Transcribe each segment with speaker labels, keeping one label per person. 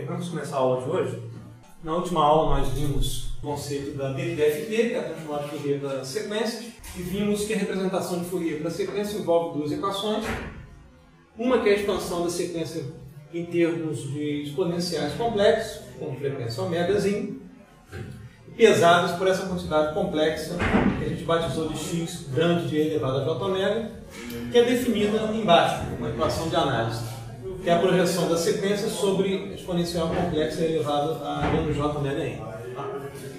Speaker 1: Bem, vamos começar a aula de hoje. Na última aula nós vimos o conceito da DFT, que é a transformada de Fourier para sequências, e vimos que a representação de Fourier para sequência envolve duas equações. Uma que é a expansão da sequência em termos de exponenciais complexos, com frequência ômegazinho, pesados por essa quantidade complexa que a gente batizou de x grande de e elevado a j-ômega, que é definida embaixo, uma equação de análise, que é a projeção da sequência sobre exponencial complexa elevado a menos j-ômega.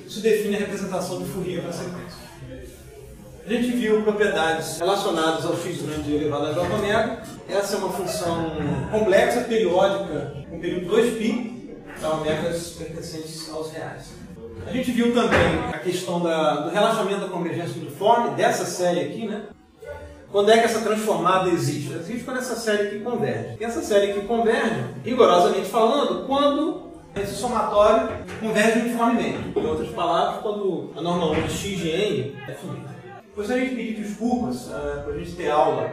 Speaker 1: Isso define a representação de Fourier para a sequência. A gente viu propriedades relacionadas ao x grande de elevado a j-ômega. Essa é uma função complexa, periódica, com período 2π, para ômegas pertencentes aos reais. A gente viu também a questão do relaxamento da convergência uniforme, dessa série aqui, né? Quando é que essa transformada existe? Existe quando essa série aqui converge. E essa série aqui converge, rigorosamente falando, quando esse somatório converge uniformemente. Em outras palavras, quando a norma 1 de x de n é finita. Gostaria de pedir desculpas por a gente ter aula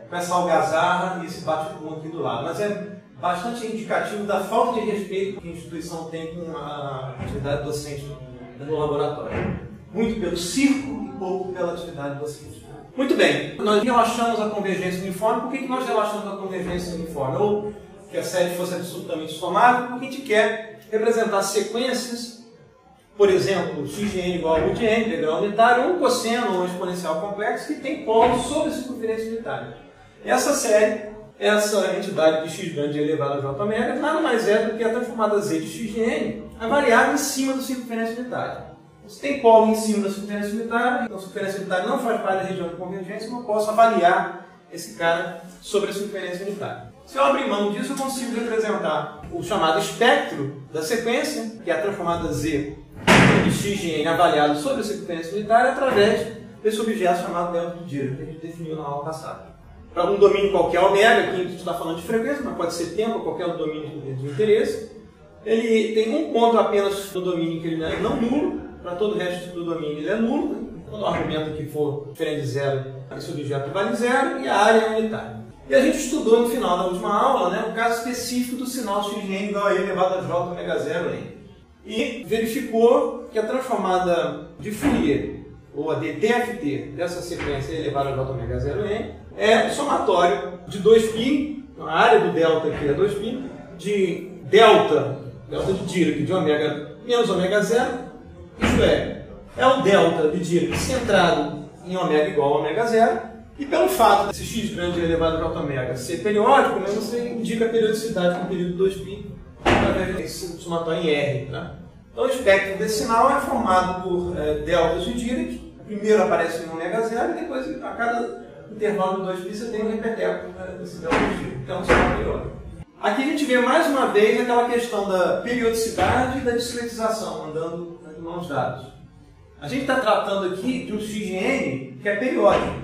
Speaker 1: com essa algazarra e esse bate-ponto aqui do lado, mas é bastante indicativo da falta de respeito que a instituição tem com a atividade docente no laboratório. Muito pelo circo e pouco pela atividade docente. Muito bem, nós relaxamos a convergência uniforme. Por que nós relaxamos a convergência uniforme? Ou que a série fosse absolutamente somável, porque a gente quer representar sequências, por exemplo, x de n igual a u de n, integral unitária, ou um cosseno ou um exponencial complexo que tem polos sobre a circunferência unitária. Essa série, essa entidade de x grande elevado a j-ômega, nada mais é do que a transformada z de x de n avaliada em cima da circunferência unitária. Se tem polo em cima da circunferência unitária, então a circunferência unitária não faz parte da região de convergência, eu não posso avaliar esse cara sobre a circunferência unitária. Se eu abrir mão disso, eu consigo representar o chamado espectro da sequência, que é a transformada z de x de n avaliado sobre a circunferência unitária, através desse objeto chamado delta de Dirac, que a gente definiu na aula passada. Para um domínio qualquer ômega, aqui a gente está falando de frequência, mas pode ser tempo, qualquer domínio de interesse. Ele tem um ponto apenas no domínio que ele é não nulo, para todo o resto do domínio ele é nulo. Quando o argumento que for diferente de zero, esse objeto vale zero e a área é unitária. E a gente estudou no final da última aula, né, um caso específico do sinal x de n igual a e elevado a j-ômega0n. E verificou que a transformada de Fourier, ou a DFT, dessa sequência e elevado a j-ômega0n, é o somatório de 2π, a área do delta aqui é 2π, de delta de Dirac de ômega menos ômega0, isto é o delta de Dirac centrado em ômega igual a ômega0, e pelo fato desse x grande elevado a j-ômega ser periódico, né, você indica a periodicidade com o período 2π através desse somatório em R. Tá? Então o espectro desse sinal é formado por deltas de Dirac. Primeiro aparece em ômega0 e depois a cada intervalo de 2π você tem um repeteco desse delta de Dirac. Então é um sinal periódico. Aqui a gente vê mais uma vez aquela questão da periodicidade e da discretização andando de mãos dadas. A gente está tratando aqui de um x de n que é periódico.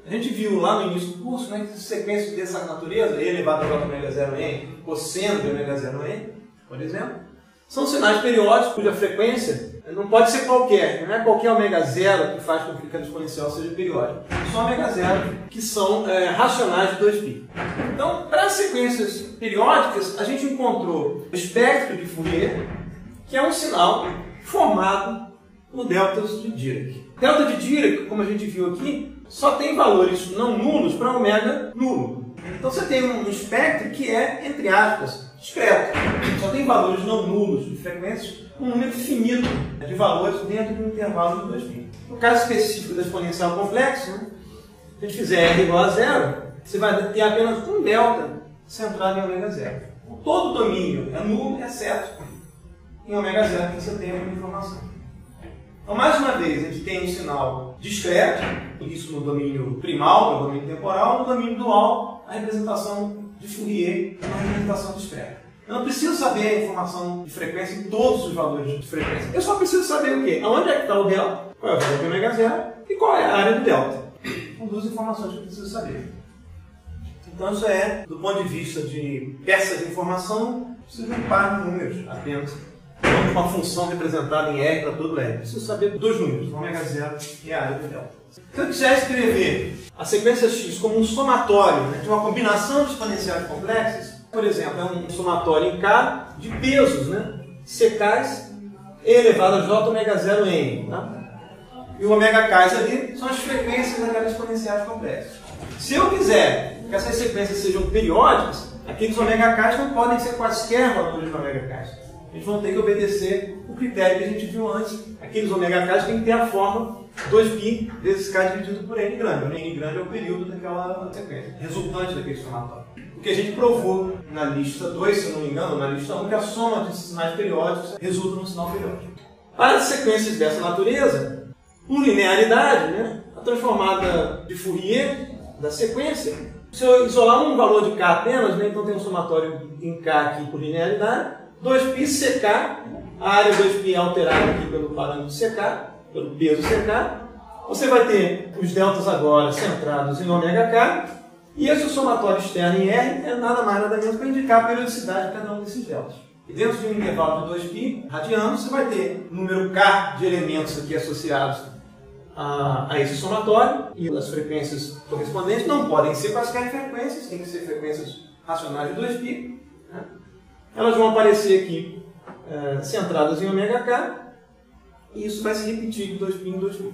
Speaker 1: A gente viu lá no início do curso, né, que sequências dessa natureza, e elevado a j-ômega0n, cosseno de ômega0n, por exemplo, são sinais periódicos cuja frequência não pode ser qualquer. Não é qualquer ômega0 que faz com que cada exponencial seja periódico. São ômega0 que são racionais de 2π. Então, para as sequências periódicas, a gente encontrou o espectro de Fourier, que é um sinal formado no deltas de Dirac. Delta de Dirac, como a gente viu aqui, só tem valores não nulos para ômega nulo. Então você tem um espectro que é, entre aspas, discreto. Só tem valores não nulos de frequências, um número finito de valores dentro de um intervalo de 2π. No caso específico da exponencial complexa, né, se a gente fizer r igual a zero, você vai ter apenas um delta centrado em ômega0. Todo o domínio é nulo, exceto em ômega0, que você tem uma informação. Então, mais uma vez, a gente tem um sinal discreto, isso no domínio primal, no domínio temporal, no domínio dual, a representação de Fourier é uma representação discreta. Eu não preciso saber a informação de frequência em todos os valores de frequência. Eu só preciso saber o quê? Aonde é que está o delta, qual é o valor de ômega0 e qual é a área do delta. São duas informações que eu preciso saber. Então, isso é, do ponto de vista de peças de informação, preciso de um par de números apenas. Não uma função representada em R para todo R. Preciso saber dois números, ômega0 e a área do delta. Se eu quiser escrever a sequência x como um somatório, né, de uma combinação de exponenciais complexas, Por exemplo, é um somatório em K de pesos, né? Secais e elevado a J ômega 0 N. Tá? E o ômega K ali são as frequências daquelas exponenciais complexas. Se eu quiser que essas sequências sejam periódicas, aqueles ômega K não podem ser quaisquer valores de ômega K. Eles vão ter que obedecer o critério que a gente viu antes. Aqueles ômega K têm que ter a forma 2π vezes K dividido por N grande. O N grande é o período daquela sequência, resultante daquele somatório. O que a gente provou na lista 2, se não me engano, na lista 1, que a soma de sinais periódicos resulta num sinal periódico. Para as sequências dessa natureza, por linearidade, né, a transformada de Fourier da sequência, se eu isolar um valor de K apenas, né, então tem um somatório em K aqui por linearidade, 2π CK, a área 2π é alterada aqui pelo parâmetro CK, pelo peso CK, você vai ter os deltas agora centrados em ômega K, e esse somatório externo em R é nada mais nada menos para indicar a periodicidade de cada um desses deltas. E dentro de um intervalo de 2π radianos, você vai ter o número K de elementos aqui associados a esse somatório, e as frequências correspondentes não podem ser quaisquer frequências, tem que ser frequências racionais de 2π. Né? Elas vão aparecer aqui centradas em ômega K, e isso vai se repetir de 2π em 2π.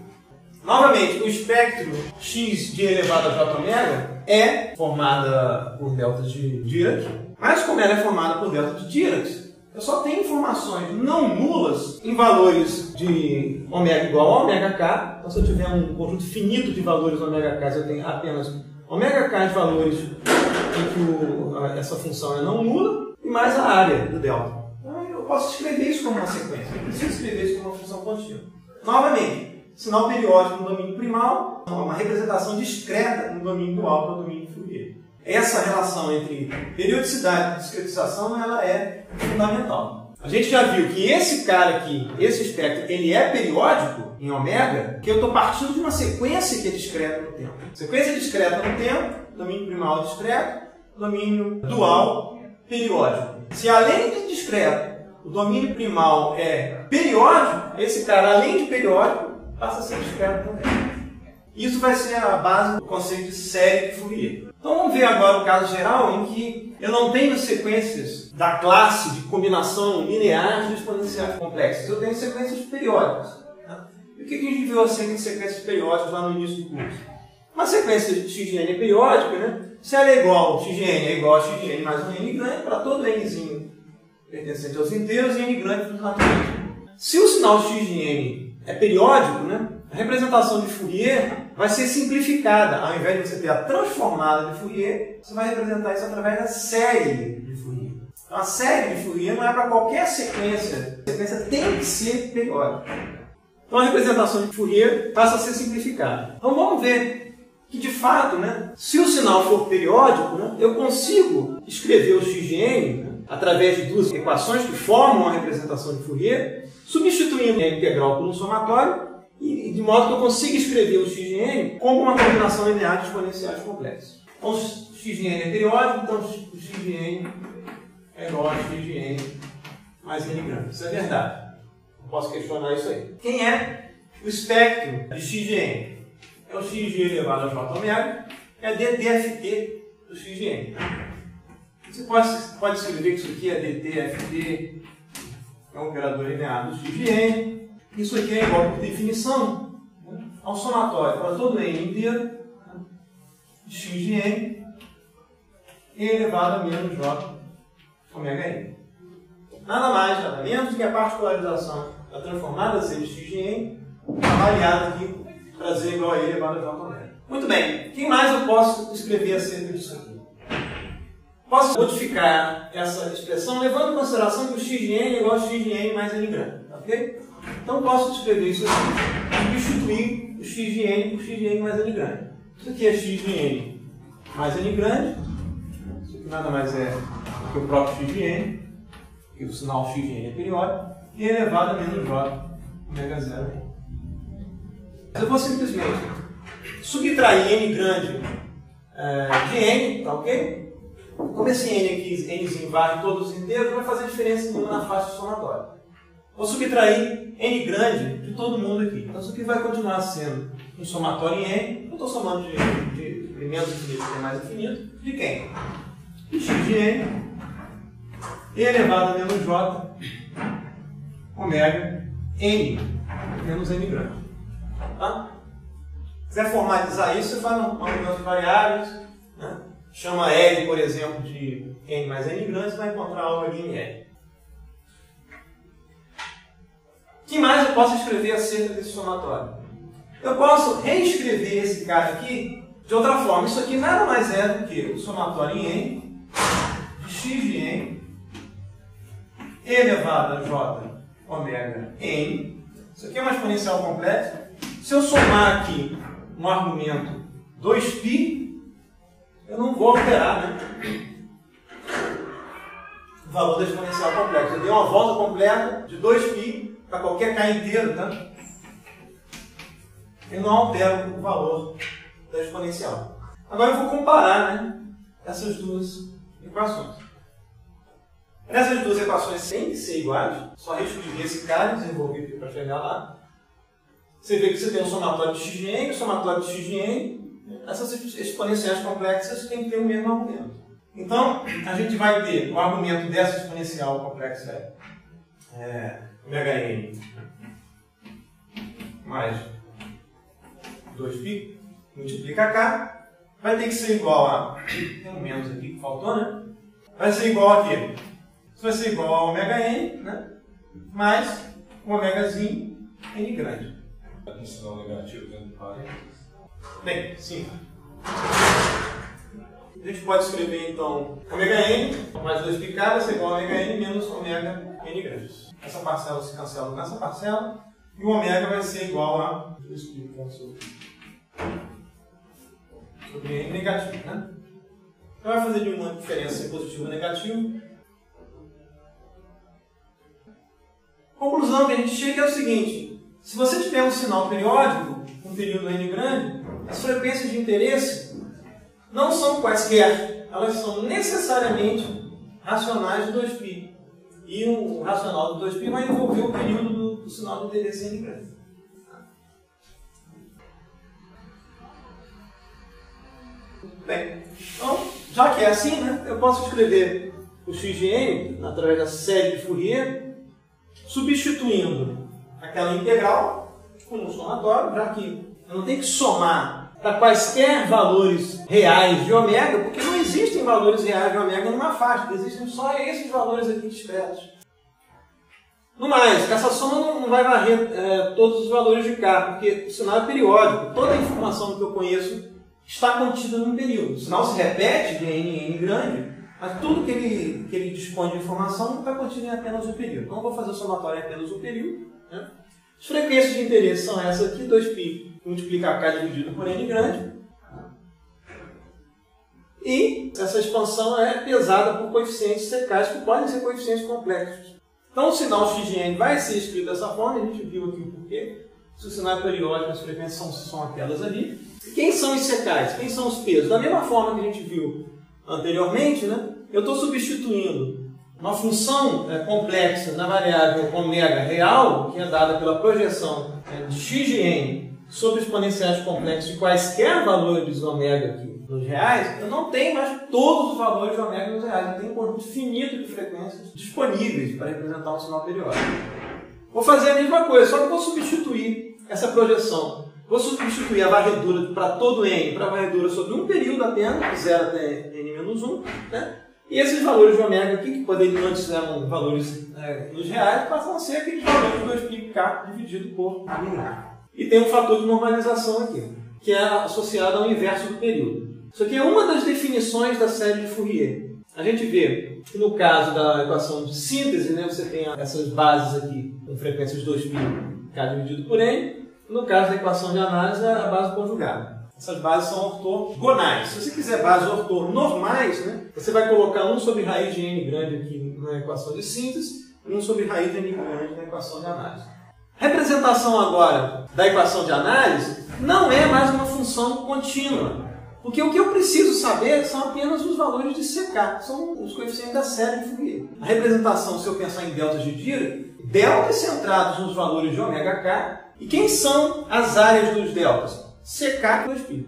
Speaker 1: Novamente, o espectro x de elevado a j ômega é formada por deltas de Dirac, mas como ela é formada por deltas de Dirac, eu só tenho informações não nulas em valores de ômega igual a ômega k. Então, se eu tiver um conjunto finito de valores ômega k, eu tenho apenas ômega k de valores em que essa função é não nula e mais a área do delta. Então, eu posso escrever isso como uma sequência, eu preciso escrever isso como uma função contínua. Novamente, sinal periódico no domínio primal é uma representação discreta no domínio dual, que é o domínio de Fourier. Essa relação entre periodicidade e discretização ela é fundamental. A gente já viu que esse cara aqui, esse espectro, ele é periódico em ômega, que eu estou partindo de uma sequência que é discreta no tempo. Sequência discreta no tempo, domínio primal discreto, domínio dual periódico. Se além de discreto, o domínio primal é periódico, esse cara, além de periódico, passa a ser discreto também. Isso vai ser a base do conceito de série de Fourier. Então vamos ver agora o caso geral em que eu não tenho sequências da classe de combinação linear de exponenciais complexas. Eu tenho sequências periódicas. Tá? E o que a gente viu acerca de sequências periódicas lá no início do curso? Uma sequência de x de n é periódica, né? Se ela é igual, x de n é igual a x de n mais um n grande para todo nzinho pertencente aos inteiros e n grande para os naturais. Se o sinal x de n é periódico, né? A representação de Fourier vai ser simplificada. Ao invés de você ter a transformada de Fourier, você vai representar isso através da série de Fourier. Então, a série de Fourier não é para qualquer sequência. A sequência tem que ser periódica. Então, a representação de Fourier passa a ser simplificada. Então, vamos ver que, de fato, né, se o sinal for periódico, né, eu consigo escrever o x de n, né, através de duas equações que formam a representação de Fourier, substituindo a integral por um somatório, e de modo que eu consiga escrever o x de n como uma combinação linear de exponenciais complexos. Então, o x de n é periódico, então o x de n é igual a x de n mais n grande. Isso é verdade. Não posso questionar isso aí. Quem é o espectro de x de n? É o x de elevado a j ômega, é a dtft do x de n. Você pode escrever que isso aqui é dtft, é um operador linear do x de n. Isso aqui é igual, por definição, ao somatório para todo n inteiro de x de n e elevado a menos j ômega n. Nada mais, nada menos que a particularização da transformada z de x de n avaliada aqui para z igual a e elevado a j ômega. Muito bem, quem mais eu posso escrever acerca disso aqui? Posso modificar essa expressão levando em consideração que o x de n é igual a x de n mais n grande, ok? Então posso escrever isso aqui e substituir o x de n por x de n mais n grande. Isso aqui é x de n mais n grande. Isso aqui nada mais é do que o próprio x de n, que o sinal x de n é periódico, e elevado a menos j ômega 0 n. Eu vou simplesmente subtrair n grande de n, tá ok? Como esse n aqui, nzinho varre todos os inteiros, não vai fazer diferença nenhuma na face do somatório. Vou subtrair n grande de todo mundo aqui. Então isso aqui vai continuar sendo um somatório em n. Eu estou somando de menos infinito para mais infinito. De quem? De x de n E elevado a menos J, ômega N, menos N grande. Tá? Se quiser formalizar isso, você faz um aumento de variáveis, né? Chama L, por exemplo, de N mais N grande, você vai encontrar algo ali em L. O que mais eu posso escrever acerca desse somatório? Eu posso reescrever esse cara aqui de outra forma. Isso aqui nada mais é do que o somatório em N, de x de N, elevado a J, ômega N. Isso aqui é uma exponencial complexa. Se eu somar aqui um argumento 2π, eu não vou alterar, né, o valor da exponencial complexa. Eu dei uma volta completa de 2π para qualquer k inteiro, tá? Eu não altero o valor da exponencial. Agora eu vou comparar, né, essas duas equações. Essas duas equações têm que ser iguais. Só reescrever esse cara e desenvolver aqui para chegar lá. Você vê que você tem um somatório de x de n, o somatório de x de n. Essas exponenciais complexas têm que ter o mesmo argumento. Então, a gente vai ter o argumento dessa exponencial complexa ômega n mais 2π, multiplica k, vai ter que ser igual a... Tem um menos aqui que faltou, né? Vai ser igual a quê? Isso vai ser igual a ômega n, né? Mais um ômegazinho n grande.
Speaker 2: Tem sinal negativo dentro do parênteses?
Speaker 1: Bem, sim. A gente pode escrever, então, ômega n mais 2πk vai ser igual a ômega n menos ômega n grande. Essa parcela se cancela nessa parcela, e o ômega vai ser igual a... Deixa eu explicar sobre n negativo, né? Então vai fazer nenhuma diferença se positivo ou negativo. Conclusão que a gente chega é o seguinte: se você tiver um sinal periódico, um período n grande, as frequências de interesse não são quaisquer, elas são necessariamente racionais de 2π. E o racional do 2π vai envolver o período do sinal de interesse n grande. Bem, então, já que é assim, né, eu posso escrever o x de n através da série de Fourier, substituindo aquela integral com um somatório, já que eu não tenho que somar para quaisquer valores reais de ômega, porque não existem valores reais de ômega numa faixa, existem só esses valores aqui discretos. No mais, essa soma não vai varrer todos os valores de k, porque o sinal é periódico. Toda a informação que eu conheço está contida num período. O sinal se repete de n em n grande, mas tudo que ele dispõe de informação não está contido em apenas um período. Então eu vou fazer o somatório em apenas um período, né? As frequências de interesse são essas aqui, 2π multiplicar k dividido por n grande. E essa expansão é pesada por coeficientes secais, que podem ser coeficientes complexos. Então o sinal x de n vai ser escrito dessa forma, a gente viu aqui o porquê. Se o sinal é periódico, as frequências são aquelas ali. Quem são os secais? Quem são os pesos? Da mesma forma que a gente viu anteriormente, né, eu estou substituindo uma função complexa na variável ômega real, que é dada pela projeção de x de n sobre exponenciais complexos de quaisquer valores ômega aqui nos reais. Eu não tenho mais todos os valores de ômega nos reais. Eu tenho um conjunto finito de frequências disponíveis para representar um sinal periódico. Vou fazer a mesma coisa, só que vou substituir essa projeção. Vou substituir a varredura para todo n para a varredura sobre um período apenas, de 0 até n-1, né? E esses valores de ômega aqui, que poderiam antes eram valores nos reais, passam a ser aqueles valores de 2πk dividido por n. E tem um fator de normalização aqui, que é associado ao inverso do período. Isso aqui é uma das definições da série de Fourier. A gente vê que no caso da equação de síntese, né, você tem essas bases aqui, com frequências 2πk dividido por n. No caso da equação de análise, é a base conjugada. Essas bases são ortogonais. Se você quiser bases ortonormais, né, você vai colocar 1 sobre raiz de n grande aqui na equação de síntese e 1 sobre raiz de n grande na equação de análise. Representação agora da equação de análise não é mais uma função contínua. Porque o que eu preciso saber são apenas os valores de CK, são os coeficientes da série de Fourier. A representação, se eu pensar em deltas de Dirac, deltas centrados nos valores de ômega k. E quem são as áreas dos deltas? CK e 2π.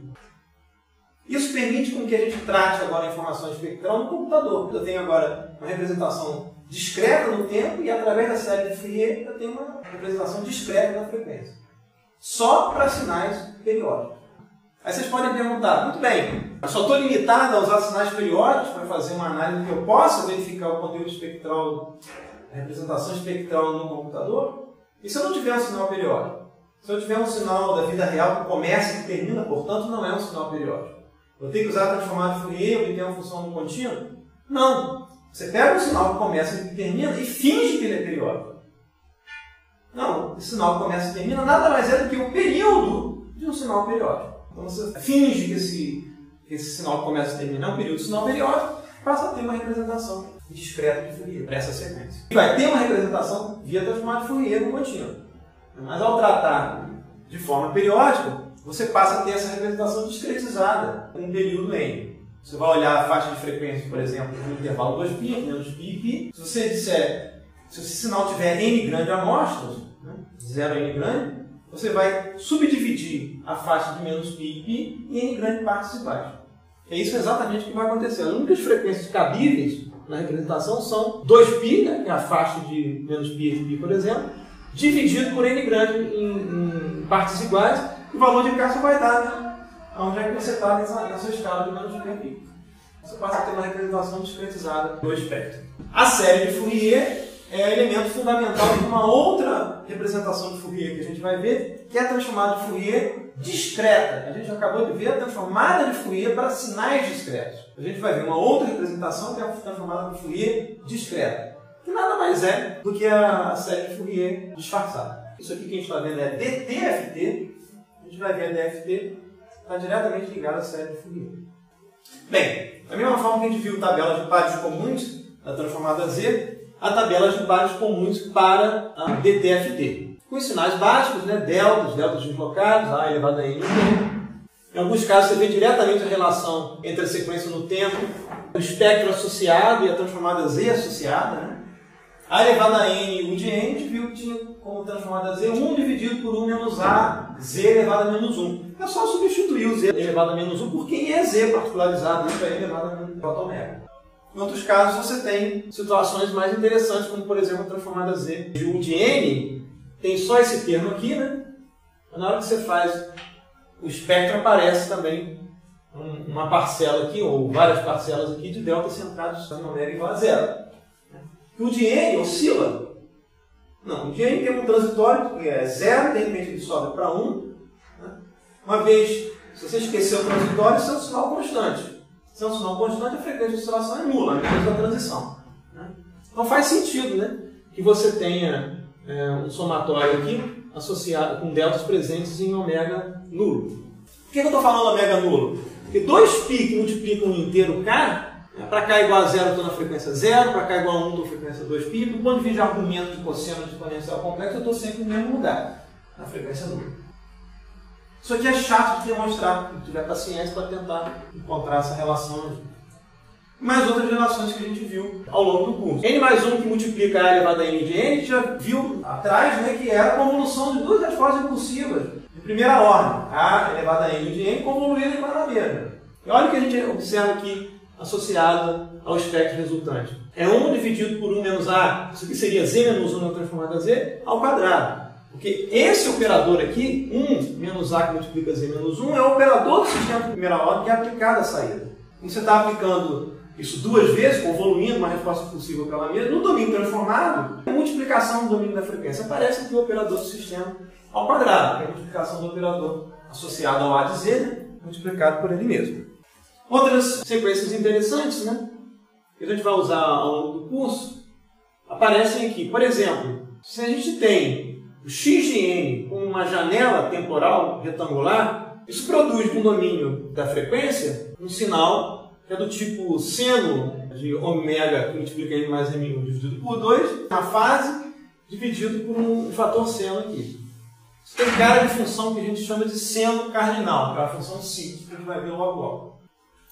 Speaker 1: Isso permite com que a gente trate agora a informação espectral no computador. Eu tenho agora uma representação discreta no tempo e através da série de Fourier eu tenho uma representação discreta da frequência. Só para sinais periódicos. Aí vocês podem perguntar, muito bem, eu só estou limitado a usar sinais periódicos para fazer uma análise que eu possa verificar o conteúdo espectral, a representação espectral no computador? E se eu não tiver um sinal periódico? Se eu tiver um sinal da vida real que começa e que termina, portanto, não é um sinal periódico. Eu tenho que usar a transformada de Fourier, obter uma função no contínuo? Não. Você pega um sinal que começa e que termina e finge que ele é periódico. Não, esse sinal que começa e termina nada mais é do que o período de um sinal periódico. Então você finge que esse sinal que começa e termina é um período de sinal periódico, passa a ter uma representação discreta de Fourier para essa sequência. E vai ter uma representação via transformada de Fourier no contínuo. Mas ao tratar de forma periódica, você passa a ter essa representação discretizada em um período N. Você vai olhar a faixa de frequência, por exemplo, no intervalo 2π, menos π e π. Se você disser, se esse sinal tiver n grande amostras, né, 0 a n grande, você vai subdividir a faixa de menos π e π em n grande partes iguais. E isso é exatamente o que vai acontecer. As únicas frequências cabíveis na representação são 2π, né, que é a faixa de menos π e π, por exemplo, dividido por n grande em partes iguais, e o valor de K só vai dar, né, onde é que você está nessa escala de menos π e π. Você passa a ter uma representação discretizada do espectro. A série de Fourier é elemento fundamental de uma outra representação de Fourier que a gente vai ver, que é a transformada de Fourier discreta. A gente acabou de ver a transformada de Fourier para sinais discretos. A gente vai ver uma outra representação que é a transformada de Fourier discreta, que nada mais é do que a série de Fourier disfarçada. Isso aqui que a gente está vendo é DTFT. A gente vai ver a DFT, está diretamente ligada à série de Fourier. Bem, da mesma forma que a gente viu tabelas de pares comuns da transformada Z, há tabelas de pares comuns para a DTFT. Com os sinais básicos, né, deltas deslocados, A elevado a N. Em alguns casos você vê diretamente a relação entre a sequência no tempo, o espectro associado e a transformada Z associada, né? A elevado a N e U de N, a gente viu que tinha como transformada Z 1 dividido por 1 menos A, Z elevado a menos 1. É só substituir o Z elevado a menos 1 por quem é Z particularizado, isso é elevado a menos ômega. Em outros casos você tem situações mais interessantes, como por exemplo a transformada Z de U de N, tem só esse termo aqui, né? Na hora que você faz, o espectro aparece também uma parcela aqui, ou várias parcelas aqui de delta centrados em ômega igual a zero. O de N oscila. Não, o de N tem um transitório que é 0, de repente ele sobe para 1. Né? Uma vez, se você esquecer o transitório, isso é um sinal constante. Se é um sinal constante, a frequência de oscilação é nula, menos a transição. Né? Então faz sentido, né, que você tenha um somatório aqui associado com deltas presentes em ômega nulo. Por que eu estou falando ômega nulo? Porque 2π que multiplicam um inteiro K, para K igual a 0 eu estou na frequência 0, para K igual a 1 estou na frequência 2π, do ponto de vista de argumento de cosseno de exponencial complexo, eu estou sempre no mesmo lugar, na frequência nula. Isso aqui é chato de demonstrar, se tiver paciência para tentar encontrar essa relação. Mais outras relações que a gente viu ao longo do curso. N mais 1 que multiplica A elevado a N de N, a gente já viu atrás, né, que era a convolução de duas respostas impulsivas de primeira ordem. A elevado a N de N convoluída de maneira mesma. E olha o que a gente observa aqui associado ao espectro resultante. É 1 dividido por 1 menos A, isso aqui seria Z menos 1 na transformada Z, ao quadrado. Porque esse operador aqui, 1 menos A que multiplica Z menos 1, é o operador do sistema de primeira ordem que é aplicado à saída. E você está aplicando isso duas vezes, convoluindo uma resposta possível pela mesma, no domínio transformado, a multiplicação do domínio da frequência aparece aqui o operador do sistema ao quadrado, que é a multiplicação do operador associado ao A de Z, né, multiplicado por ele mesmo. Outras sequências interessantes, né, que a gente vai usar ao longo do curso, aparecem aqui. Por exemplo, se a gente tem o x de n com uma janela temporal retangular, isso produz no domínio da frequência um sinal que é do tipo seno de ômega que multiplica n mais m1 dividido por 2, na fase dividido por um fator seno aqui. Isso tem cara de função que a gente chama de seno cardinal, que é a função π, que a gente vai ver logo logo.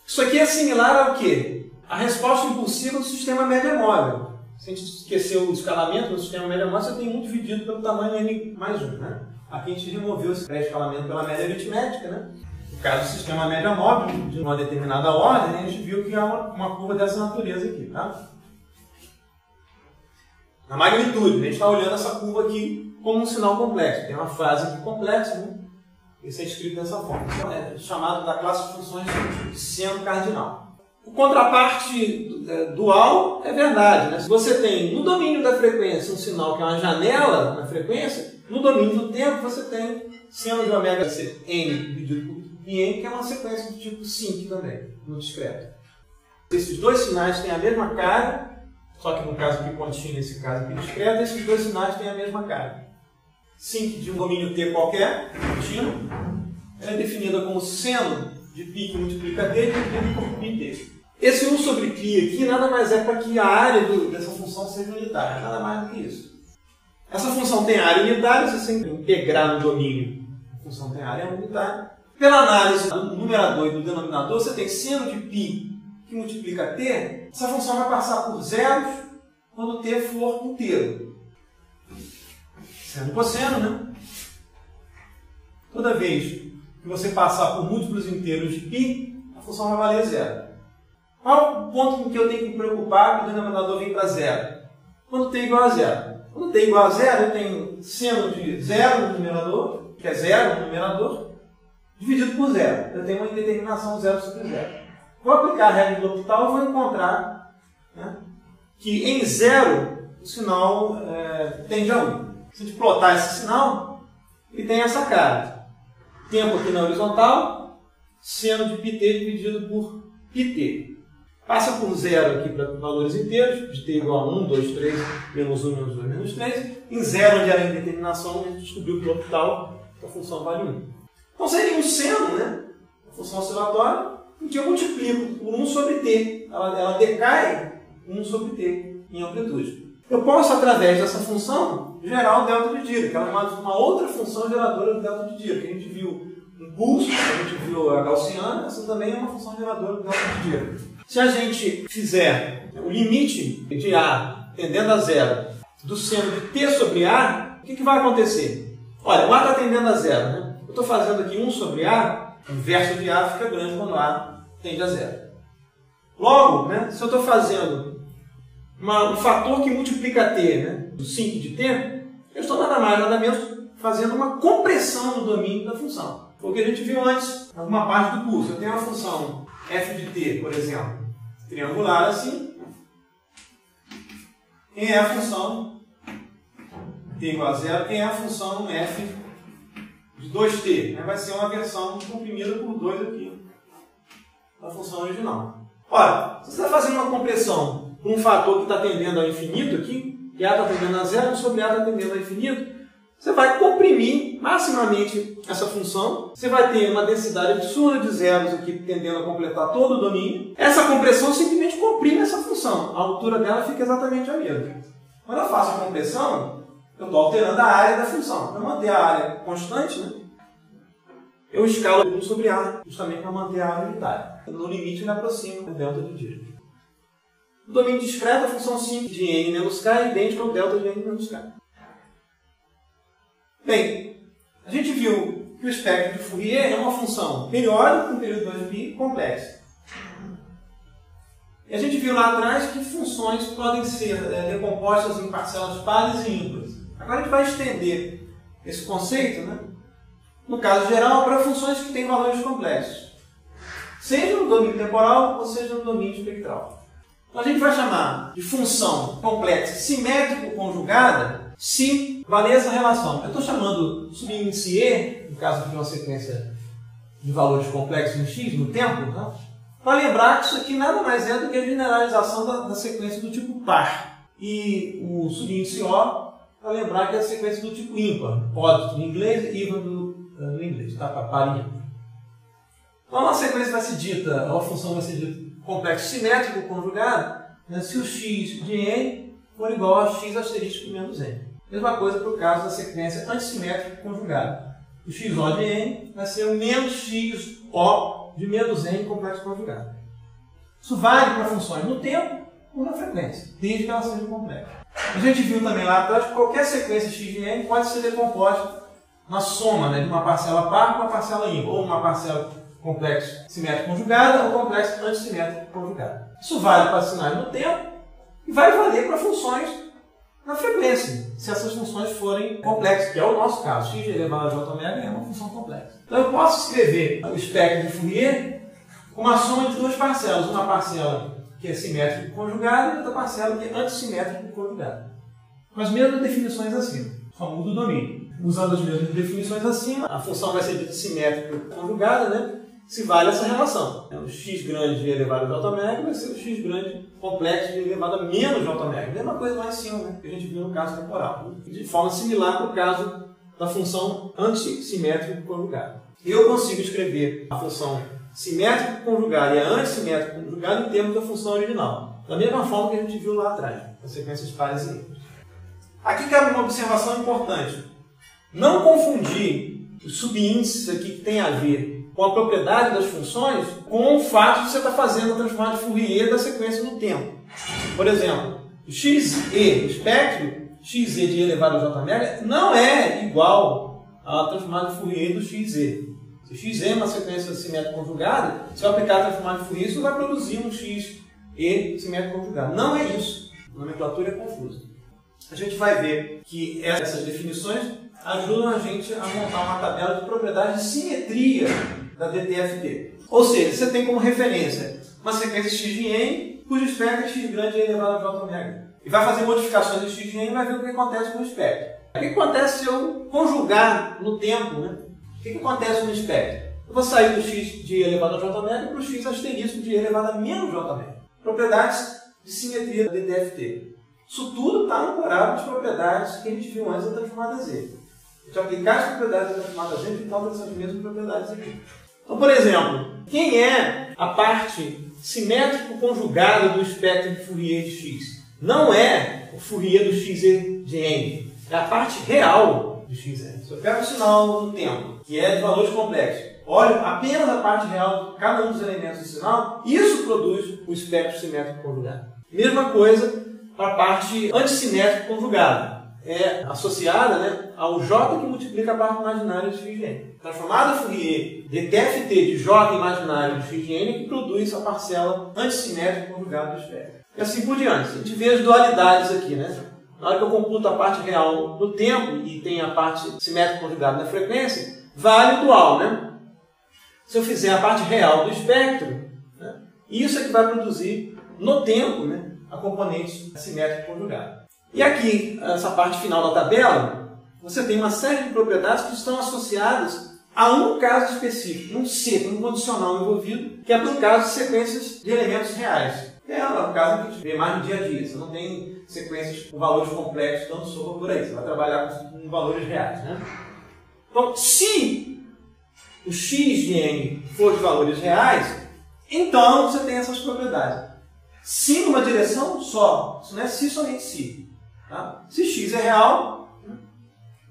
Speaker 1: Isso aqui é similar ao quê? A resposta impulsiva do sistema média-móvel. Se a gente esquecer o escalamento do sistema média-móvel, você tem 1 dividido pelo tamanho n mais 1. Né? Aqui a gente removeu esse pré-escalamento pela média aritmética. Né? No caso do sistema média-móvel, de uma determinada ordem, a gente viu que há uma curva dessa natureza aqui. Tá? na magnitude. A gente está olhando essa curva aqui como um sinal complexo. Tem uma frase aqui complexa, né? Isso é escrito dessa forma. Então, é chamado da classe de funções de seno cardinal. O contraparte dual é verdade, né? Se você tem no domínio da frequência um sinal que é uma janela na frequência, no domínio do tempo você tem seno de ômega ser n dividido por n, que é uma sequência do tipo sinc também, no discreto. Esses dois sinais têm a mesma cara, só que no caso aqui contínuo, nesse caso aqui discreto, esses dois sinais têm a mesma cara. Sinc de um domínio T qualquer, contínuo, ela é definida como seno de π que multiplica t dividido por πt. Esse 1 sobre π aqui nada mais é para que a área dessa função seja unitária, nada mais do que isso. Essa função tem área unitária, se você integrar no domínio, a função tem área unitária. Pela análise do numerador e do denominador, você tem seno de π que multiplica t, essa função vai passar por zeros quando t for inteiro. Seno e cosseno, né? Toda vez que você passar por múltiplos inteiros de π, a função vai valer zero. Qual o ponto em que eu tenho que me preocupar que o denominador vem para zero? Quando t é igual a zero. Quando t é igual a zero, eu tenho seno de zero no numerador, que é zero no numerador, dividido por zero. Eu tenho uma indeterminação zero sobre zero. Vou aplicar a regra do L'Hopital e vou encontrar, né, que em zero o sinal tende a 1. Se a gente plotar esse sinal, ele tem essa cara. Tempo aqui na horizontal, seno de πt dividido por πt. Passa por zero aqui para valores inteiros, de t igual a 1, 2, 3, menos 1, menos 2, menos 3. Em zero, onde era a indeterminação, a gente descobriu que o L'Hopital, a função vale 1. Então seria um seno, né, a função oscilatória, em que eu multiplico por 1 sobre t. Ela decai 1 sobre t em amplitude. Eu posso, através dessa função, gerar o delta de Dirac, que ela é uma outra função geradora do delta de Dirac. A gente viu um pulso, a gente viu a gaussiana, essa também é uma função geradora do delta de Dirac. Se a gente fizer o limite de A tendendo a zero do seno de t sobre A, o que vai acontecer? Olha, o A está tendendo a zero, né? Eu estou fazendo aqui 1 sobre A, o inverso de A fica grande quando A tende a zero. Logo, né, se eu estou fazendo um fator que multiplica t, né, do sinc de t, eu estou nada mais, nada menos fazendo uma compressão no domínio da função. Foi o que a gente viu antes, alguma parte do curso. Eu tenho uma função f de t, por exemplo, triangular assim. Quem é a função t igual a zero? Quem é a função f de 2t? Vai ser uma versão comprimida por 2 aqui da função original. Ora, se você está fazendo uma compressão por um fator que está tendendo ao infinito aqui, e A está tendendo a zero, sobre A está tendendo ao infinito, você vai comprimir maximamente essa função. Você vai ter uma densidade absurda de zeros aqui tendendo a completar todo o domínio. Essa compressão simplesmente comprime essa função. A altura dela fica exatamente a mesma. Quando eu faço a compressão, eu estou alterando a área da função. Para manter a área constante, né, eu escalo 1 sobre A, justamente para manter a área unitária. No limite, ele aproxima o delta de Dirac. No domínio discreto, a função sinc de n menos k é idêntica ao delta de n menos k. Bem, a gente viu que o espectro de Fourier é uma função periódica com período 2π complexa. E a gente viu lá atrás que funções podem ser decompostas em parcelas pares e ímpares. Agora a gente vai estender esse conceito, né, no caso geral, para funções que têm valores complexos. Seja no domínio temporal ou seja no domínio espectral. Então a gente vai chamar de função complexa simétrico-conjugada se valer essa relação. Eu estou chamando subíndice E, no caso de uma sequência de valores complexos em x, no tempo, né, para lembrar que isso aqui nada mais é do que a generalização da sequência do tipo par. E o subíndice O, para lembrar que é a sequência do tipo ímpar. Odd no inglês e even no inglês, tá? Para par ímpar. Então a sequência vai ser dita, a função vai ser dita complexo simétrico conjugado, né, se o x de n for igual a x asterisco menos n. Mesma coisa para o caso da sequência antissimétrica conjugada. O xo de n vai ser o menos xo de menos n complexo conjugado. Isso vale para funções no tempo ou na frequência, desde que elas sejam complexas. A gente viu também lá atrás que qualquer sequência x de n pode ser decomposta na soma, né, de uma parcela par com uma parcela ímpar, ou uma parcela complexo simétrico conjugada ou complexo antissimétrico conjugado. Isso vale para sinais no tempo e vai valer para funções na frequência, se essas funções forem complexas, que é o nosso caso. X elevado a j omega é uma função complexa. Então eu posso escrever o espectro de Fourier com uma soma de duas parcelas. Uma parcela que é simétrico conjugada e outra parcela que é antissimétrico conjugada. Com as mesmas definições acima, só muda o domínio. Usando as mesmas definições acima, a função vai ser de simétrico conjugada, né? Se vale essa relação. O x grande de elevado a j omega vai ser o x grande complexo de elevado a menos j omega. Mesma coisa lá em cima, né? Que a gente viu no caso temporal. De forma similar para o caso da função antissimétrico conjugada. Eu consigo escrever a função simétrico conjugada e a antissimétrico conjugada em termos da função original. Da mesma forma que a gente viu lá atrás, as sequências pares e ímpares. Aqui cabe uma observação importante. Não confundir os subíndices aqui que tem a ver com a propriedade das funções com o fato de você estar fazendo a transformada de Fourier da sequência no tempo. Por exemplo, o xe, o espectro xe de elevado a j omega não é igual à transformada de Fourier do xe. Se x é uma sequência simétrica conjugada, se eu aplicar a transformada de Fourier, isso vai produzir um xe simétrico conjugado. Não é isso. A nomenclatura é confusa. A gente vai ver que essas definições ajudam a gente a montar uma tabela de propriedade de simetria da DTFT. Ou seja, você tem como referência uma sequência x de n, cujo espectro é x grande elevado a j omega. E vai fazer modificações de x de n e vai ver o que acontece com o espectro. O que acontece se eu conjugar no tempo, né? O que acontece no espectro? Eu vou sair do x de elevado a j omega para o x asterisco de elevado a menos j omega. Propriedades de simetria da DTFT. Isso tudo está ancorado de propriedades que a gente viu antes da transformada Z. A gente aplicar as propriedades da transformada Z, a gente encontra essas mesmas propriedades aqui. Então, por exemplo, quem é a parte simétrico conjugada do espectro de Fourier de x? Não é o Fourier do x de n, é a parte real de xn. Se eu pego o sinal no tempo, que é de valores complexos, olho apenas a parte real de cada um dos elementos do sinal, isso produz o espectro simétrico conjugado. Mesma coisa para a parte antissimétrica conjugada. É associada, né, ao j que multiplica a parte imaginária de x de n. Transformada Fourier DTFT de j imaginário de x de n que produz a parcela antissimétrica conjugada do espectro. E assim por diante. A gente vê as dualidades aqui, né? Na hora que eu computo a parte real no tempo e tem a parte simétrica conjugada na frequência, vale o dual, né? Se eu fizer a parte real do espectro, né, isso é que vai produzir no tempo, né, a componente simétrica conjugada. E aqui, essa parte final da tabela, você tem uma série de propriedades que estão associadas a um caso específico, um C, um condicional envolvido, que é para o caso de sequências de elementos reais. É um caso que a gente vê mais no dia a dia. Você não tem sequências com valores complexos dando sopa por aí. Você vai trabalhar com valores reais, né? Então, se o x de n for de valores reais, então você tem essas propriedades. Se numa direção só, isso não é se somente se. Tá? Se x é real,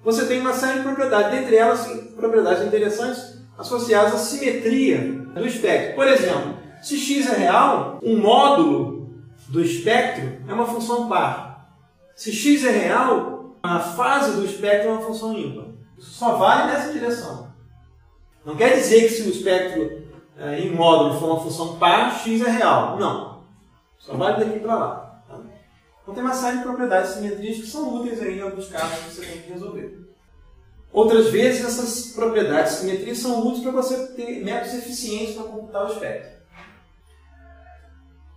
Speaker 1: você tem uma série de propriedades, dentre elas propriedades interessantes associadas à simetria do espectro. Por exemplo, se x é real, um módulo do espectro é uma função par. Se x é real, a fase do espectro é uma função ímpar. Isso só vale nessa direção. Não quer dizer que se o espectro em módulo for uma função par, x é real. Não. Só vale daqui para lá. Tá? Então tem uma série de propriedades de simetrias que são úteis aí em alguns casos que você tem que resolver. Outras vezes essas propriedades de simetria são úteis para você ter métodos eficientes para computar o espectro.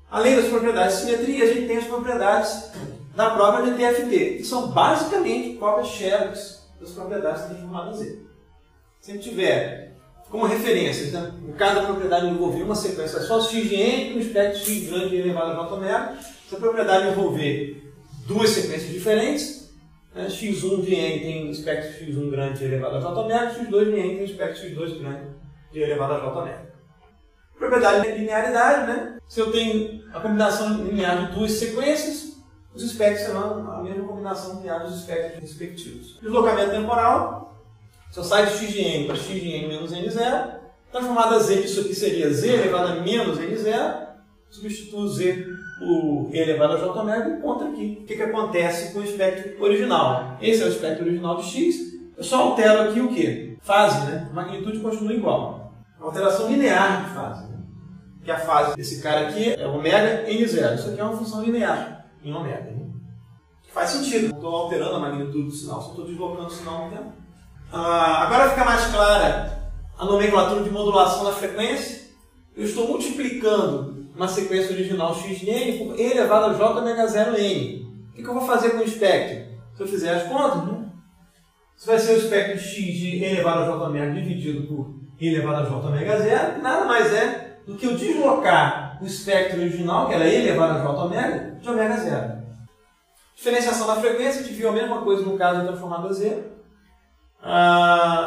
Speaker 1: Além das propriedades de simetria, a gente tem as propriedades da própria DTFT, que são basicamente cópias xerox das propriedades da transformada Z. Se a gente tiver como referência, então, no caso da propriedade envolver uma sequência só x de n com o espectro x grande elevado a j omega, se a propriedade envolver duas sequências diferentes, né, x1 de n tem o espectro x1 grande elevado a j omega, x2 de n tem o espectro x2 grande elevado a j omega. Propriedade de linearidade, né? Se eu tenho a combinação linear de duas sequências, os espectros serão a mesma combinação linear dos espectros respectivos. Deslocamento temporal, se eu saio de x de n para x de n menos n0, transformada z, isso aqui seria z elevado a menos n0, substituo z por e elevado a j omega e encontro aqui o que acontece com o espectro original. Esse é o espectro original de x, eu só altero aqui o quê? Fase, né? A magnitude continua igual. A alteração linear de fase. Né? Que a fase desse cara aqui é ômega n0. Isso aqui é uma função linear em ômega. Né? Faz sentido, não estou alterando a magnitude do sinal, só estou deslocando o sinal no tempo. Agora fica mais clara a nomenclatura de modulação da frequência. Eu estou multiplicando uma sequência original x de n por e elevado a j ômega 0 n. O que eu vou fazer com o espectro? Se eu fizer as contas, né? Isso vai ser o espectro de x de e elevado a j ômega dividido por e elevado a j ômega 0, que nada mais é do que eu deslocar o espectro original, que era e elevado a j ômega, de ômega 0. Diferenciação da frequência, a gente viu a mesma coisa no caso da transformada Z.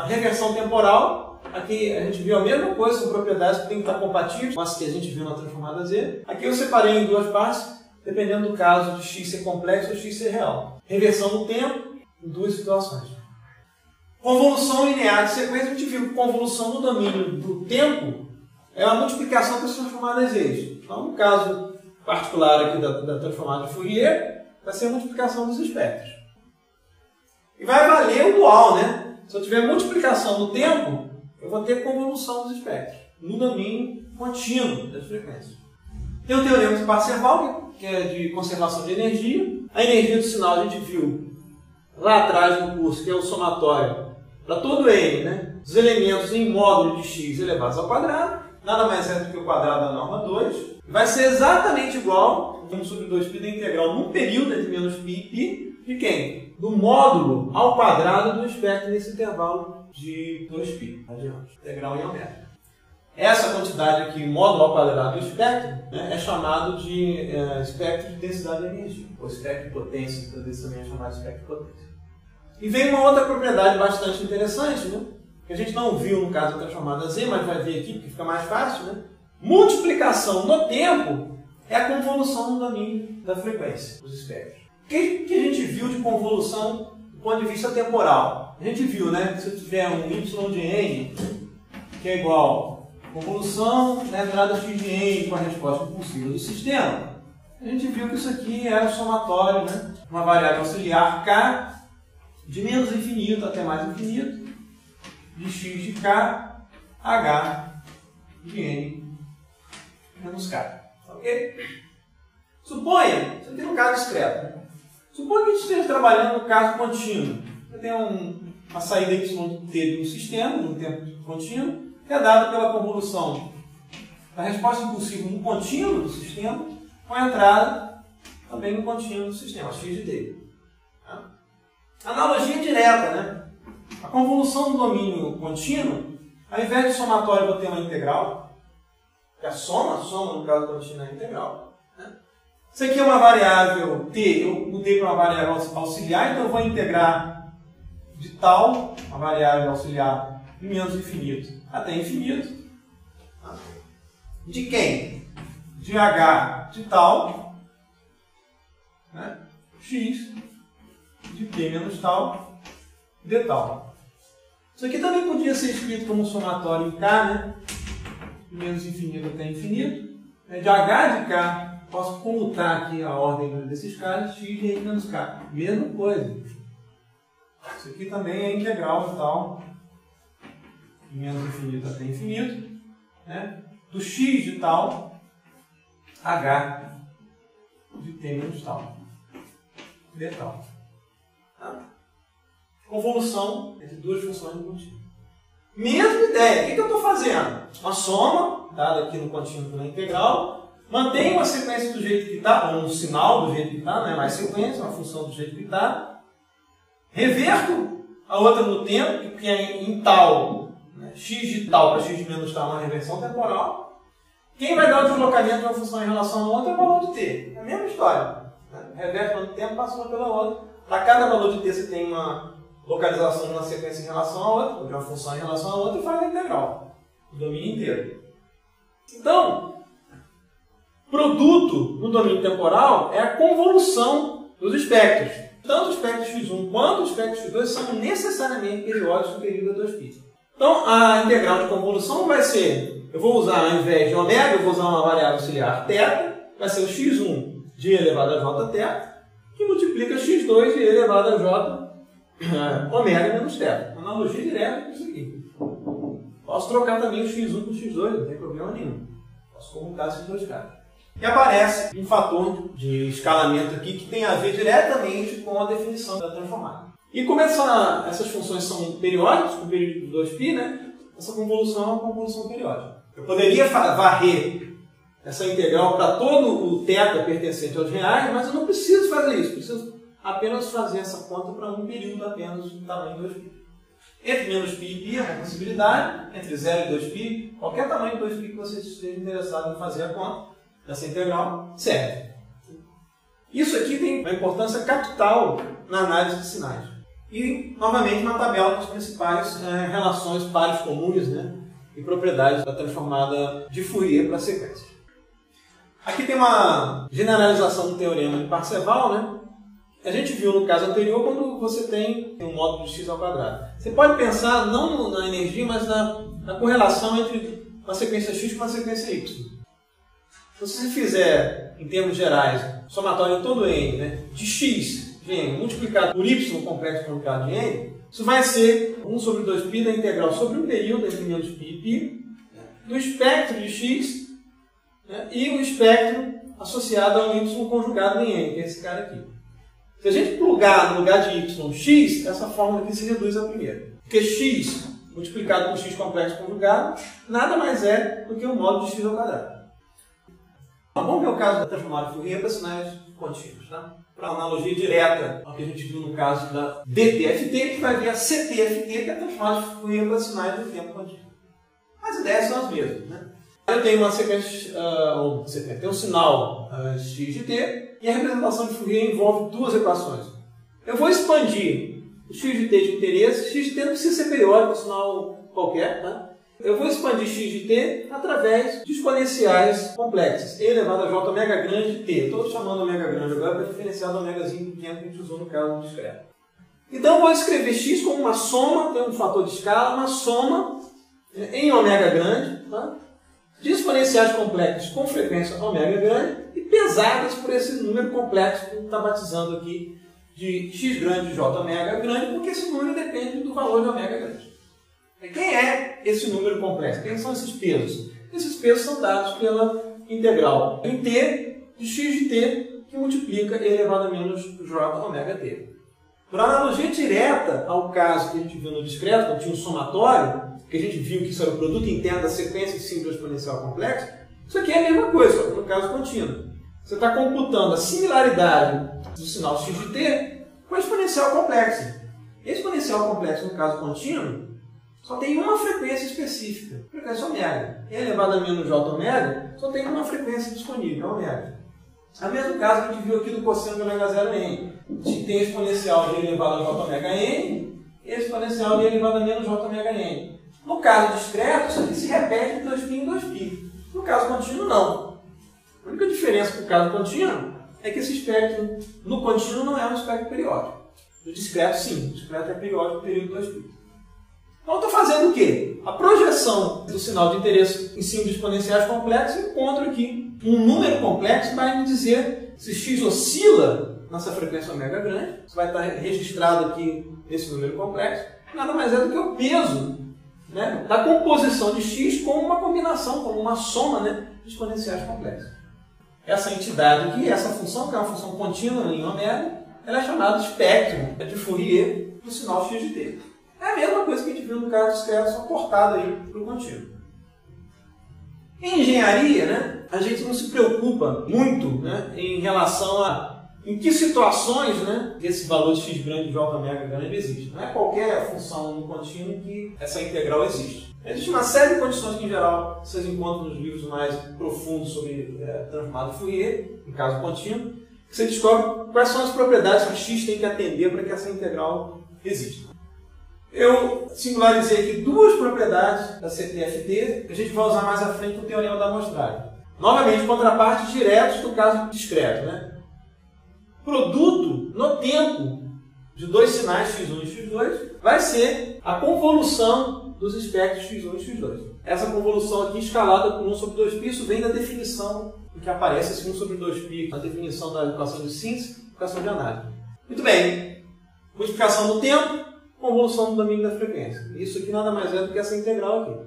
Speaker 1: Reversão temporal, aqui a gente viu a mesma coisa, são propriedades que tem que estar compatíveis com as que a gente viu na transformada Z. Aqui eu separei em duas partes, dependendo do caso de x ser complexo ou x ser real. Reversão no tempo, em duas situações. Convolução linear de sequência, a gente viu que convolução no domínio do tempo é a multiplicação das transformadas Z. Então, no caso particular aqui da transformada de Fourier, vai ser a multiplicação dos espectros. E vai valer o dual, né? Se eu tiver multiplicação no tempo, eu vou ter convolução dos espectros, no domínio contínuo das frequências. Tem o teorema de Parseval, que é de conservação de energia. A energia do sinal a gente viu lá atrás no curso, que é o somatório para todo n, né? Os elementos em módulo de x elevados ao quadrado, nada mais é do que o quadrado da norma 2. Vai ser exatamente igual 1 sobre 2π da integral num período entre menos π e π, de quem? Do módulo ao quadrado do espectro nesse intervalo de 2π adiante, integral em ômega. Essa quantidade aqui, módulo ao quadrado do espectro, né, é chamado de espectro de densidade de energia, ou espectro de potência, que também é chamado de espectro de potência. E vem uma outra propriedade bastante interessante, né, que a gente não viu no caso da transformada Z, mas vai ver aqui porque fica mais fácil, né? Multiplicação no tempo é a convolução no domínio da frequência dos espectros. O que a gente viu de convolução do ponto de vista temporal? A gente viu, né, que se eu tiver um y de n, que é igual a convolução da entrada x de n com a resposta impulsiva do sistema, a gente viu que isso aqui é o somatório, né, uma variável auxiliar k, de menos infinito até mais infinito, de x de k, h de n menos k. Ok? Suponha, isso aqui é um caso discreto, né? Suponha que a gente esteja trabalhando no caso contínuo. Você tem uma saída y de t de um sistema, de um tempo contínuo, que é dada pela convolução da resposta impulsiva no contínuo do sistema, com a entrada também no contínuo do sistema, x de t. Tá? Analogia direta, né? A convolução do domínio contínuo, ao invés de somatório, eu vou ter uma integral, que é a soma no caso contínuo é integral. Né? Isso aqui é uma variável t, eu mudei para uma variável auxiliar, então eu vou integrar de tal, uma variável auxiliar de menos infinito até infinito. Tá? De quem? De h de tal, né? X de t menos tal, de tal. Isso aqui também podia ser escrito como somatório em k, né? De menos infinito até infinito. De h de k, posso comutar aqui a ordem desses caras, x de n menos k. Mesma coisa. Isso aqui também é integral de tal, de menos infinito até infinito, né? Do x de tal, h de t menos tal, de tal. Tá? Convolução entre duas funções no contínuo. Mesma ideia. O que eu estou fazendo? Uma soma, dada aqui no contínuo na integral, mantenho uma sequência do jeito que está, ou um sinal do jeito que está, não é mais sequência, uma função do jeito que está. Reverto a outra no tempo, que é em tal, né? X de tal para x de menos tal, uma reversão temporal. Quem vai dar o deslocamento de uma função em relação a outra é o valor de t. É a mesma história. Né? Reverte no tempo, passa uma pela outra. Para cada valor de t você tem uma localização de uma sequência em relação a outra, ou de uma função em relação a outra, e faz a integral. O domínio inteiro. Então, produto no domínio temporal é a convolução dos espectros. Tanto o espectro x1 quanto o espectro x2 são necessariamente periódicos no período da 2π. Então, a integral de convolução vai ser, eu vou usar, ao invés de ômega, eu vou usar uma variável auxiliar θ, vai ser o x1 de e elevado a j θ, que multiplica x2 de e elevado a j ômega menos θ. Analogia direta com isso aqui. Posso trocar também o x1 com o x2, não tem problema nenhum. Posso comutar esses dois caras. E aparece um fator de escalamento aqui que tem a ver diretamente com a definição da transformada. E como essas funções são periódicas, com o período de 2π, né, essa convolução é uma convolução periódica. Eu poderia varrer essa integral para todo o θ pertencente aos reais, mas eu não preciso fazer isso. Preciso apenas fazer essa conta para um período apenas do tamanho 2π. Entre menos π e π é uma possibilidade, entre 0 e 2π, qualquer tamanho de 2π que você esteja interessado em fazer a conta dessa integral serve. Isso aqui tem uma importância capital na análise de sinais. E, novamente, uma tabela com as principais relações pares comuns, né, e propriedades da transformada de Fourier para sequências. Aqui tem uma generalização do teorema de Parseval, né? A gente viu no caso anterior quando você tem um módulo de x ao quadrado. Você pode pensar não na energia, mas na correlação entre uma sequência x com uma sequência y. Se você fizer, em termos gerais, somatório em todo n, né, de x de n multiplicado por y complexo conjugado de n, isso vai ser 1 sobre 2π da integral sobre um período entre menos π e π, do espectro de x, né, e o espectro associado ao y conjugado em n, que é esse cara aqui. Se a gente plugar no lugar de y x, essa fórmula aqui se reduz à primeira. Porque x multiplicado por x complexo conjugado nada mais é do que o módulo de x ao quadrado. Vamos ver o caso da transformada de Fourier para sinais contínuos, tá? Para analogia direta ao que a gente viu no caso da DTFT, a gente vai ver a CTFT, que é a transformada de Fourier para sinais do tempo contínuo. As ideias são as mesmas, né? Eu tenho uma sequência, tem um sinal x de t, e a representação de Fourier envolve duas equações. Eu vou expandir o x de t de interesse. X de t não precisa ser periódico, é um sinal qualquer, tá? Eu vou expandir x de t através de exponenciais complexas, e elevado a j omega grande de t. Eu estou chamando omega grande agora para diferenciar do omegazinho pequeno que a gente usou no caso do discreto. Então eu vou escrever x como uma soma, tem um fator de escala, uma soma em omega grande, tá, de exponenciais complexos com frequência omega grande e pesadas por esse número complexo que a gente está batizando aqui de x grande de j omega grande, porque esse número depende do valor de omega grande. Quem é esse número complexo? Quem são esses pesos? Esses pesos são dados pela integral em t de x de t, que multiplica e elevado a menos j omega t. Por analogia direta ao caso que a gente viu no discreto, quando tinha um somatório, que a gente viu que isso era o produto interno da sequência de símbolo exponencial complexo, isso aqui é a mesma coisa, só que no caso contínuo. Você está computando a similaridade do sinal x de t com a exponencial complexa. E a exponencial complexa, no caso contínuo, só tem uma frequência específica, frequência ômega. E elevado a menos j omega, só tem uma frequência disponível, ômega. É o mesmo caso que a gente viu aqui do cosseno de ômega 0 n. Tem a exponencial de elevado a j omega n e a exponencial de elevado a menos j omega n. No caso discreto, isso aqui se repete de 2π em 2π. No caso contínuo, não. A única diferença para o caso contínuo é que esse espectro no contínuo não é um espectro periódico. No discreto, sim. O discreto é periódico no período 2π. Então, eu estou fazendo o quê? A projeção do sinal de interesse em cima de exponenciais complexos, eu encontro aqui um número complexo que vai me dizer se x oscila nessa frequência omega grande. Isso vai estar registrado aqui nesse número complexo. Nada mais é do que o peso, né, da composição de x com uma combinação, como uma soma, né, de exponenciais complexos. Essa entidade aqui, essa função, que é uma função contínua em omega, ela é chamada de espectro de Fourier do sinal x de t. É a mesma coisa que a gente viu no caso discreto, só cortado aí para o contínuo. Em engenharia, né, a gente não se preocupa muito, né, em relação a em que situações, né, esse valor de x grande de j omega grande existe. Não é qualquer função no contínuo que essa integral existe. Existe uma série de condições que, em geral, vocês encontram nos livros mais profundos sobre transformada de Fourier, em caso contínuo, que você descobre quais são as propriedades que x tem que atender para que essa integral exista. Eu singularizei aqui duas propriedades da CTFT que a gente vai usar mais à frente no teorema da amostragem. Novamente, contrapartes diretos do caso discreto, né? Produto no tempo de dois sinais x1 e x2 vai ser a convolução dos espectros x1 e x2. Essa convolução aqui escalada por 1 sobre 2π, isso vem da definição em que aparece esse 1 sobre 2π, na definição da equação de síntese e equação de análise. Muito bem, multiplicação do tempo, convolução do domínio da frequência. Isso aqui nada mais é do que essa integral aqui.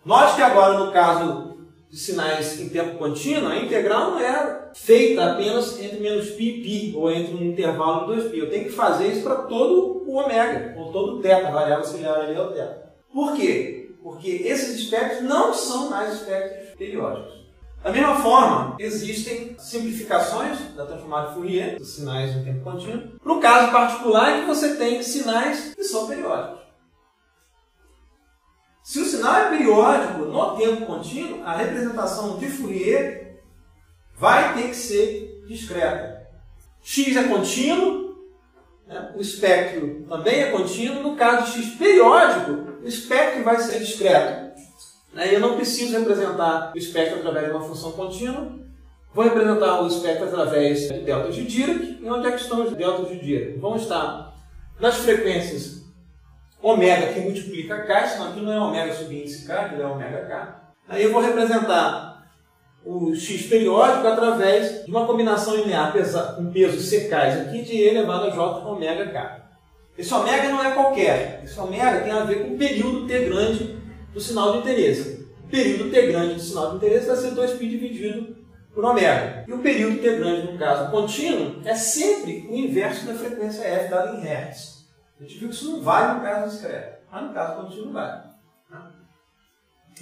Speaker 1: Note que agora, no caso de sinais em tempo contínuo, a integral não é feita apenas entre menos π e π, ou entre um intervalo de 2π. Eu tenho que fazer isso para todo o ômega, ou todo o θ, a variável auxiliar ali é o θ. Por quê? Porque esses espectros não são mais espectros periódicos. Da mesma forma, existem simplificações da transformada de Fourier, dos sinais em tempo contínuo, para o caso particular em que você tem sinais que são periódicos. Se o sinal é periódico no tempo contínuo, a representação de Fourier vai ter que ser discreta. X é contínuo, né? O espectro também é contínuo. No caso de X periódico, o espectro vai ser discreto. Eu não preciso representar o espectro através de uma função contínua. Vou representar o espectro através de deltas de Dirac. E onde é que estão os deltas de Dirac? Vão estar nas frequências ômega que multiplica K, senão aqui não é ômega subíndice K, aqui é ômega K. Aí eu vou representar o X periódico através de uma combinação linear com pesos secais aqui de E elevado a J ômega K. Esse ômega não é qualquer. Esse ômega tem a ver com o período T grande do sinal de interesse. O período T grande do sinal de interesse vai ser 2π dividido por ômega. E o período T grande, no caso contínuo, é sempre o inverso da frequência F dada em Hertz. A gente viu que isso não vale no caso discreto, mas no caso contínuo vale.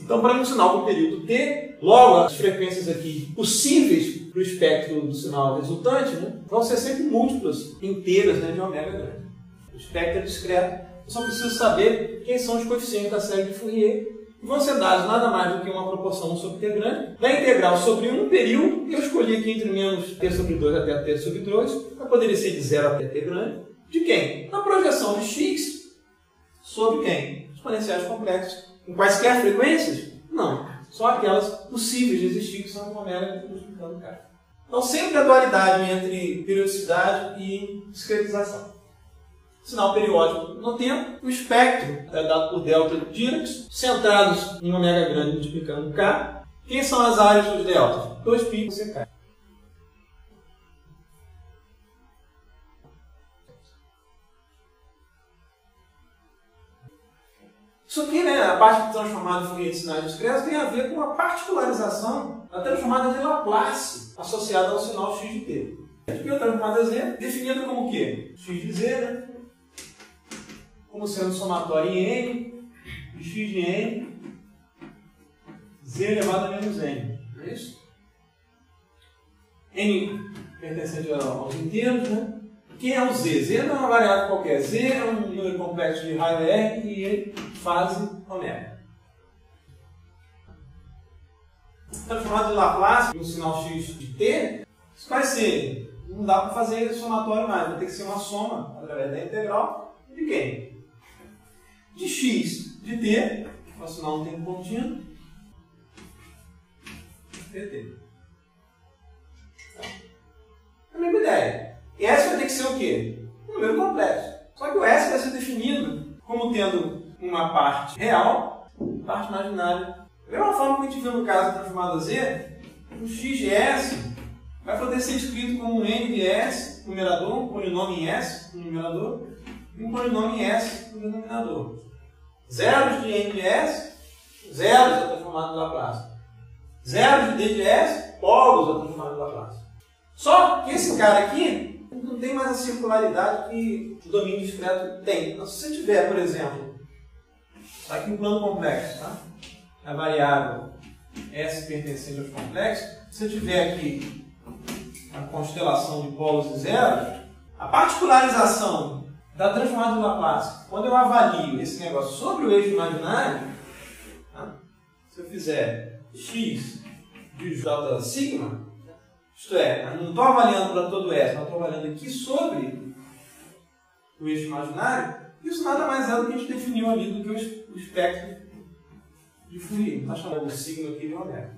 Speaker 1: Então, para um sinal com período T, logo as frequências aqui possíveis para o espectro do sinal resultante, né, vão ser sempre múltiplas inteiras, né, de ômega grande. O espectro é discreto, eu só preciso saber quem são os coeficientes da série de Fourier, que vão ser dados nada mais do que uma proporção 1 sobre T grande, da integral sobre um período, eu escolhi aqui entre menos T sobre 2 até T sobre 2, mas poderia ser de 0 até T grande. De quem? Na projeção de x sobre quem? Exponenciais complexos. Em quaisquer frequências? Não. Só aquelas possíveis de existir, que são ômega multiplicando K. Então, sempre a dualidade entre periodicidade e discretização. Sinal periódico no tempo, o espectro é dado por delta de Dirac, centrados em ômega grande multiplicando K. Quem são as áreas dos deltas? 2π por Ck. Isso aqui, né, a parte transformada de Fourier de sinais discretos, tem a ver com a particularização da transformada de Laplace associada ao sinal x de t. Aqui a transformada z, definida como o quê? X de z, né? Como sendo somatório em n, de x de n, z elevado a menos n. Não é isso? N pertencente aos inteiros, né? Quem é o z? Z não é uma variável qualquer. Z é um número complexo de raiz R e ele fase ômega. Transformado de Laplace no sinal x de t, isso vai ser, não dá para fazer somatório mais, vai ter que ser uma soma através da integral de quem? De x de t, que é o sinal no tempo contínuo, dt. É a mesma ideia. E S vai ter que ser o quê? Um número complexo. Só que o S vai ser definido como tendo uma parte real e parte imaginária. Da mesma forma que a gente viu no caso da transformada Z, o x de S vai poder ser escrito como um n de S, numerador, um polinômio em S, no numerador, e um polinômio em S, no denominador. Zeros de n de S, zeros da transformada de Laplace. Zeros de d de S, polos da transformada de Laplace. Só que esse cara aqui não tem mais a circularidade que o domínio discreto tem. Então, se você tiver, por exemplo, está aqui um plano complexo, tá? A variável S pertencente aos complexos. Se você tiver aqui a constelação de polos e zeros, a particularização da transformada de Laplace, quando eu avalio esse negócio sobre o eixo imaginário, tá? Se eu fizer x de j sigma, isto é, eu não estou avaliando para todo S, mas estou avaliando aqui sobre o eixo imaginário, isso nada mais é do que a gente definiu ali do que o espectro de Fourier. Nós chamamos o signo aqui de ômega.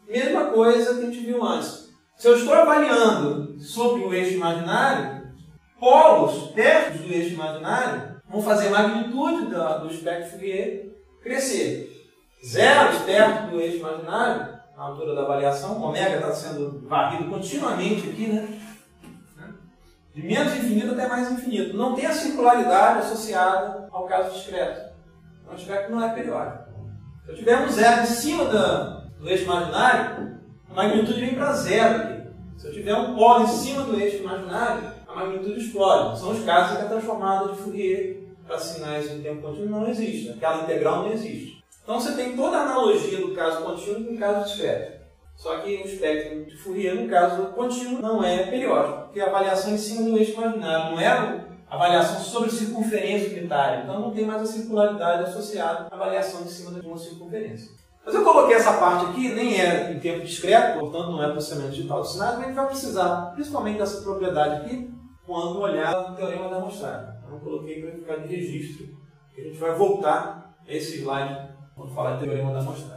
Speaker 1: Mesma coisa que a gente viu antes. Se eu estou avaliando sobre o eixo imaginário, polos perto do eixo imaginário vão fazer a magnitude do espectro Fourier crescer. Zeros perto do eixo imaginário, na altura da avaliação, ômega está sendo varrido continuamente aqui, né? De menos infinito até mais infinito. Não tem a circularidade associada ao caso discreto. É um espectro que não é periódico. Se eu tiver um zero em cima do eixo imaginário, a magnitude vem para zero aqui. Se eu tiver um polo em cima do eixo imaginário, a magnitude explode. São os casos em que a transformada de Fourier para sinais em tempo contínuo não existe. Aquela integral não existe. Então você tem toda a analogia do caso contínuo com o caso de espectro. Só que o espectro de Fourier, no caso contínuo, não é periódico, porque a avaliação em cima do eixo imaginário não é a avaliação sobre circunferência unitária. Então não tem mais a circularidade associada à avaliação em cima de uma circunferência. Mas eu coloquei essa parte aqui, nem é em tempo discreto, portanto não é processamento digital de sinais, mas a gente vai precisar, principalmente dessa propriedade aqui, quando olhar o teorema da amostragem. Então eu coloquei para ficar de registro, que a gente vai voltar a esse slide quando falar de teorema da amostragem.